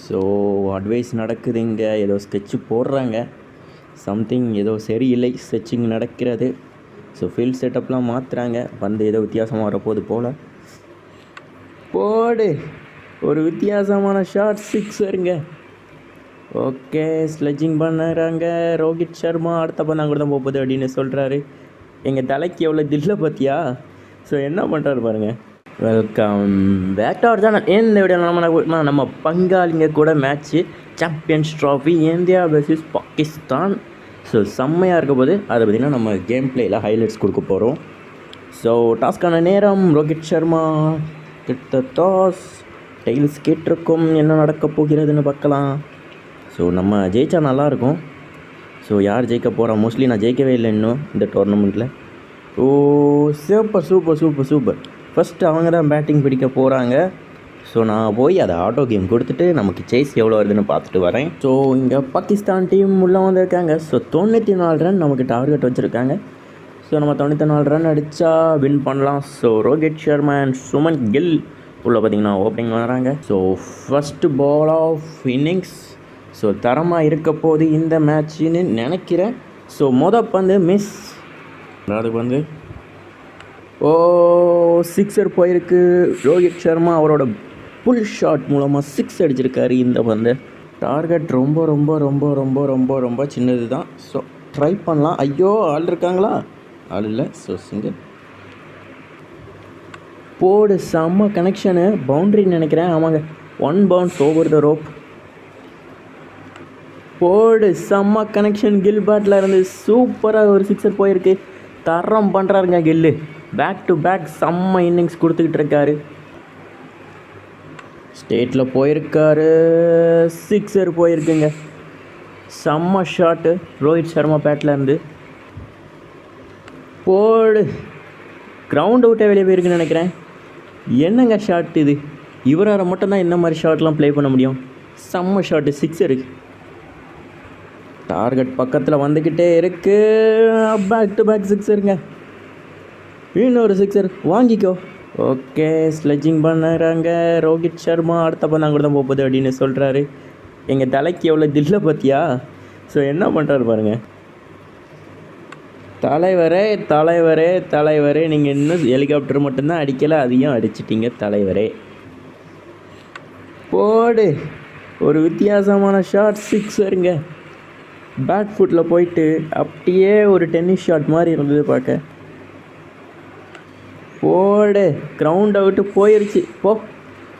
So advice நடக்குது இங்கே, ஏதோ ஸ்கெட்சு போடுறாங்க, சம்திங் ஏதோ சரியில்லை, ஸ்கெட்சிங் நடக்கிறது. ஸோ ஃபீல்ட் செட்டப்லாம் மாற்றுறாங்க, வந்து ஏதோ வித்தியாசமாக வரப்போகுது போல். போடு, ஒரு வித்தியாசமான ஷாட், சிக்ஸருங்க. ஓகே, ஸ்லெட்ஜிங் பண்ணுறாங்க ரோஹித் சர்மா. அடுத்த பந்தாங்க கூட தான் போகுது அப்படின்னு சொல்கிறாரு. எங்கள் தலைக்கு எவ்வளோ தில்லை பார்த்தியா? ஸோ என்ன பண்ணுறாரு பாருங்கள். Welcome back to our channel. இந்த வீடியோ நம்ம பங்காளிங்க கூட match, champions trophy India versus Pakistan. So செம்மையாக இருக்க போது அதை பார்த்திங்கன்னா நம்ம கேம் பிளேயில் ஹைலைட்ஸ் கொடுக்க போகிறோம். ஸோ டாஸ்க்கான நேரம், ரோஹித் சர்மா கிட்ட டாஸ், டைல்ஸ் கேட்டிருக்கும், என்ன நடக்க போகிறதுன்னு பார்க்கலாம். ஸோ நம்ம ஜெயித்தா நல்லாயிருக்கும். ஸோ யார் ஜெயிக்க போகிறா? மோஸ்ட்லி நான் ஜெயிக்கவே இல்லை இன்னும் இந்த டோர்னமெண்ட்டில். ஓ super super super super. First அவங்க தான் பேட்டிங் பிடிக்க போகிறாங்க. ஸோ நான் போய் அதை ஆட்டோ கேம் கொடுத்துட்டு நமக்கு சேஸ் எவ்வளோ வருதுன்னு பார்த்துட்டு வரேன். ஸோ இங்கே பாகிஸ்தான் டீம் உள்ளே வந்திருக்காங்க. ஸோ 94 ரன் நமக்கு டார்கெட் வச்சுருக்காங்க. ஸோ நம்ம 94 ரன் அடித்தா வின் பண்ணலாம். ஸோ ரோஹித் சர்மா அண்ட் சுமன் கில் உள்ளே பார்த்திங்கன்னா ஓப்பனிங் வராங்க. So first ball of innings. So தரமாக இருக்க போது இந்த மேட்ச்சுன்னு நினைக்கிறேன். ஸோ பந்து மிஸ், அதுக்கு வந்து சிக்ஸர் போயிருக்கு. ரோஹித் சர்மா அவரோட புல் ஷாட் மூலமாக 6 அடிச்சிருக்காரு இந்த பந்து. டார்கெட் ரொம்ப ரொம்ப ரொம்ப ரொம்ப ரொம்ப ரொம்ப சின்னது தான். ஸோ ட்ரை பண்ணலாம். ஐயோ, ஆள் இருக்காங்களா? ஆள் இல்லை. ஸோ சிங்கிள் போடு, செம்ம கனெக்ஷனு, பவுண்ட்ரின்னு நினைக்கிறேன். ஆமாங்க, 1 பவுன்ஸ் ஓவர் த ரோப். போடு, செம்ம கனெக்ஷன். கில் பேட்டில் இருந்து சூப்பராக ஒரு சிக்ஸர் போயிருக்கு. தரம் பண்ணுறாருங்க கில்லு. பேக் டு பேக் செம்ம இன்னிங்ஸ் கொடுத்துக்கிட்டு இருக்காரு. ஸ்டேட்டில் போயிருக்காரு, சிக்ஸர் போயிருக்குங்க. செம்ம ஷாட்டு ரோஹித் சர்மா பேட்டில் இருந்து. போடு, கிரவுண்ட் அவுட்டே வெளியே போயிருக்குன்னு நினைக்கிறேன். என்னங்க ஷாட் இது? இவரால் மட்டும்தான் இந்த மாதிரி ஷாட்லாம் ப்ளே பண்ண முடியும். செம்ம ஷாட்டு, சிக்ஸரு. டார்கெட் பக்கத்தில் வந்துக்கிட்டே இருக்குது. பேக் டு பேக் சிக்ஸருங்க. இன்னொரு சிக்ஸர், வாங்கிக்கோ. ஓகே, ஸ்லெட்ஜிங் பண்ணுறாங்க ரோஹித் சர்மா. அடுத்த பந்தாங்க கூட தான் போகுது அப்படின்னு சொல்கிறாரு. எங்கள் தலைக்கு எவ்வளோ தில்லை பார்த்தியா? ஸோ என்ன பண்ணுறாரு பாருங்கள். தலைவரே தலைவரே தலைவரே, நீங்கள் இன்னும் ஹெலிகாப்டர் மட்டும்தான் அடிக்கலை, அதையும் அடிச்சிட்டிங்க தலைவரே. போடு, ஒரு வித்தியாசமான ஷாட், சிக்ஸருங்க. பேக் ஃபுட்டில் போயிட்டு அப்படியே ஒரு டென்னிஸ் ஷாட் மாதிரி இருந்தது பார்க்க. போடு, கிரவுண்ட் அவுட்டு போயிடுச்சு. போ,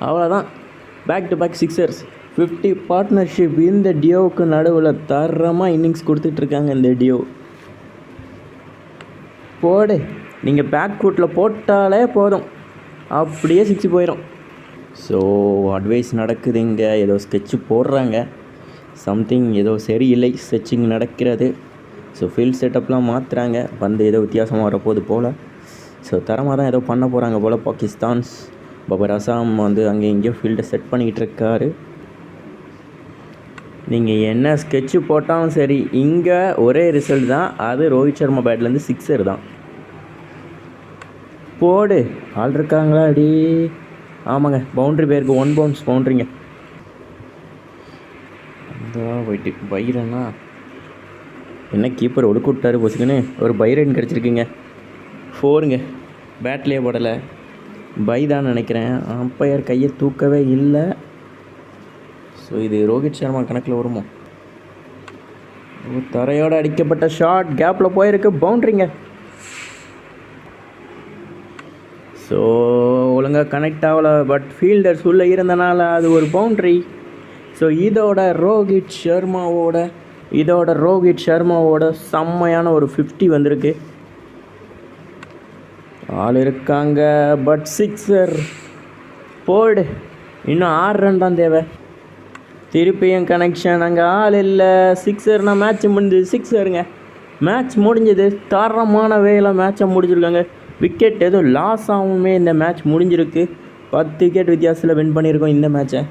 அவ்வளோதான். Back to back sixers. 50 partnership இந்த டியோவுக்கு நடுவில் தரமாக இன்னிங்ஸ் கொடுத்துட்ருக்காங்க இந்த டியோ. போடு, நீங்கள் பேக் ஃபுட்டில் போட்டாலே போதும், அப்படியே 6 போயிடும். ஸோ அட்வைஸ் நடக்குது இங்கே, ஏதோ ஸ்கெட்சு போடுறாங்க, சம்திங் ஏதோ சரியில்லை, ஸ்கெட்சிங் நடக்கிறது. ஸோ ஃபீல்ட் செட்டப்லாம் மாற்றுறாங்க, வந்து ஏதோ வித்தியாசமாக வரப்போகுது போல். ஸோ தரமாக தான் ஏதோ பண்ண போகிறாங்க போல் பாகிஸ்தான்ஸ். பபர் அசாம் வந்து அங்கே இங்கேயோ ஃபீல்டை செட் பண்ணிக்கிட்டு இருக்காரு. நீங்கள் என்ன ஸ்கெட்சு போட்டாலும் சரி, இங்கே ஒரே ரிசல்ட் தான், அது ரோஹித் சர்மா பேட்லேருந்து சிக்ஸர் தான். போடு, ஆள் இருக்காங்களா? அடி, ஆமாங்க, பவுண்ட்ரி பேருக்கு 1 பவுன்ஸ் பவுண்ட்ரிங்க. போயிட்டு பைரனா என்ன கீப்பர் ஒடுக்கு விட்டாரு பொசுக்குன்னு. ஒரு பைரன் கிடச்சிருக்குங்க. 4ங்க, பேட்லேயே போடலை, பை தான் நினைக்கிறேன். அம்பையர் கையை தூக்கவே இல்லை. ஸோ இது ரோஹித் சர்மா கணக்கில் வருமோ? தரையோடு அடிக்கப்பட்ட ஷாட், கேப்பில் போயிருக்கு, பவுண்ட்ரிங்க. ஸோ ஒழுங்காக கனெக்ட் ஆகலை, பட் ஃபீல்டர்ஸ் உள்ளே இருந்தனால அது ஒரு பவுண்ட்ரி. ஸோ இதோட ரோஹித் சர்மாவோட செம்மையான ஒரு 50 வந்திருக்கு. ஆள் இருக்காங்க, பட் சிக்ஸர். போடு, இன்னும் 6 ரன் தான் தேவை. திருப்பியும் கனெக்ஷன், அங்கே ஆள் இல்லை, சிக்ஸர்னால் மேட்ச் முடிஞ்சது. சிக்ஸருங்க, மேட்ச் முடிஞ்சது. தரமான வேலை மேட்சை முடிஞ்சிருக்காங்க. விக்கெட் எதுவும் லாஸ் ஆகுமே இந்த மேட்ச் முடிஞ்சிருக்கு. 10 விக்கெட் வித்தியாசத்தில் வின் பண்ணியிருக்கோம் இந்த மேட்சை.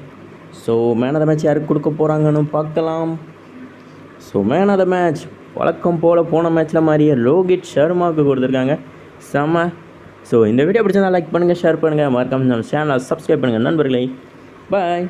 So man of the match யாருக்கு கொடுக்க போகிறாங்கன்னு பார்க்கலாம். So man of the match வழக்கம் போல் போன மேட்ச்சில் மாதிரியே ரோஹித் சர்மாவுக்கு கொடுத்துருக்காங்க. செம்ம. ஸோ இந்த வீடியோ பிடிச்சா லைக் பண்ணுங்கள், ஷேர் பண்ணுங்கள், மறக்காம நம்ம சேனலை சப்ஸ்கிரைப் பண்ணுங்கள் நண்பர்களே. பாய்.